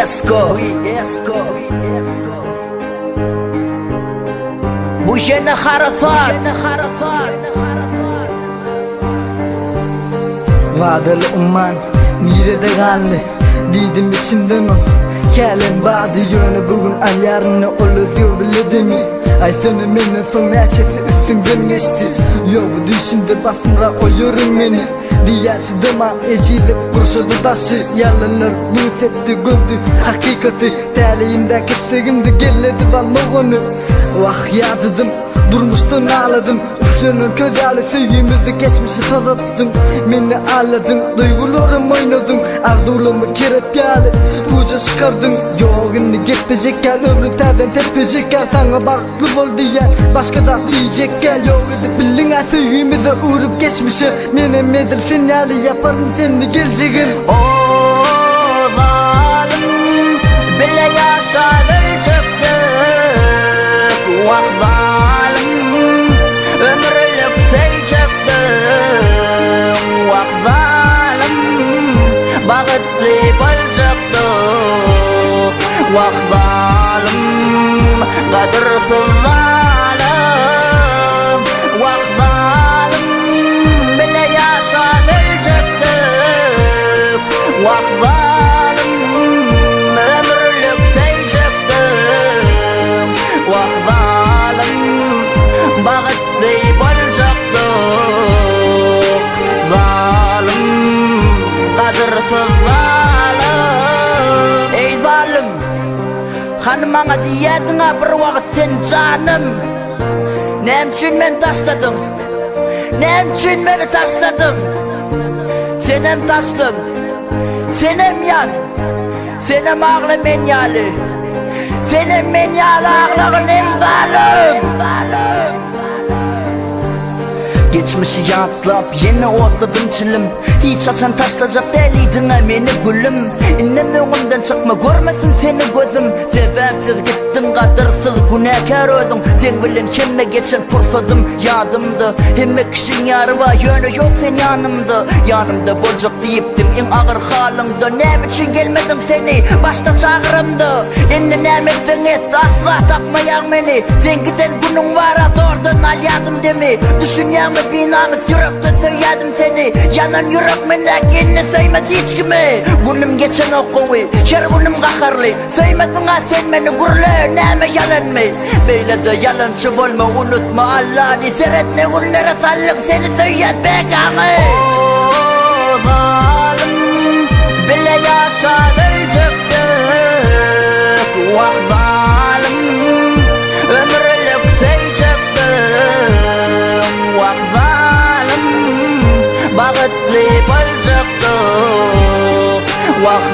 Esko. Bu yeni harafat. Vadeli umman nirede galli Didim içimden o Kelen bağdı yönü bugün ay yarını oluyor biledi mi Ay fenomenin son neşesi üstünden geçti Yo bu düşümde basınra oyurun beni Diyelsi dema ecizip kurşudu taşı Yalanlar duyus etti gördü hakikati Taleyimde kesegimdi gelledi valmağını Vah yadıdım durmuştun ağladım Üflenen köz sevgimizi geçmişi tazattın Beni ağladın duygularım oynadın Arzularımı kerep yali Buca çıkardın Yoğunu gepecek gel ömrü terden tepecek gel Sana baklı ol diyen başka da diyecek gel Yok edip bilin sevgimizi uğrup geçmişi Mene medel sinyali yaparım seni geleceğin O zalim bile yaşadır çıktı Vah zalim ömürlük sey çıktı Vah zalim bağıtlı bol çıktı Vah zalim kadırsız zalim Vah zalim bile yaşadır çıktı Vah zalim ömürlük sey çıktı Vah zalim bağıtlı bol çıktı Zalim kadırsız zalim Ey zalim hanımana diyedin ha bir vakit sen canım Nemçin men taşladın Nemçin beni taşladın Senem taşlım Senem yan Senem ağlı menyalı Senem menyalı ağlığın ey zalim Geçmişi yatlap yeni otladım çilim Hiç açan taşlayacak deliydin emini gülüm İnnem önümden çıkma görmesin seni gözüm Sebepsiz gittim kadırsız günahkar özüm Sen bilin kime geçen fırsadım yadımdı Hemme kişin yarı var yönü yok sen yanımda Yanımda bolcuk deyiptim en ağır halımda Ne için gelmedim seni başta çağrımdı İnne nemetsin et asla takmayan beni Sen giden günün var az oradan al yadım demi Düşünyen mi binamız yürekle söyledim seni Yanan yürek minek inni söymez hiç kimi Günüm geçen okuvi her günüm kakarlı Söyledin ha sen beni gurle neme yalan mı Böyle de yalancı olma unutma Allah'ını seyret ne günlere sallık seni söylet be kanı O zalim bile yaşadır çıktı Vah zalim ömürlük sey çıktı Vah zalim bağıtlı bol çıktı Vah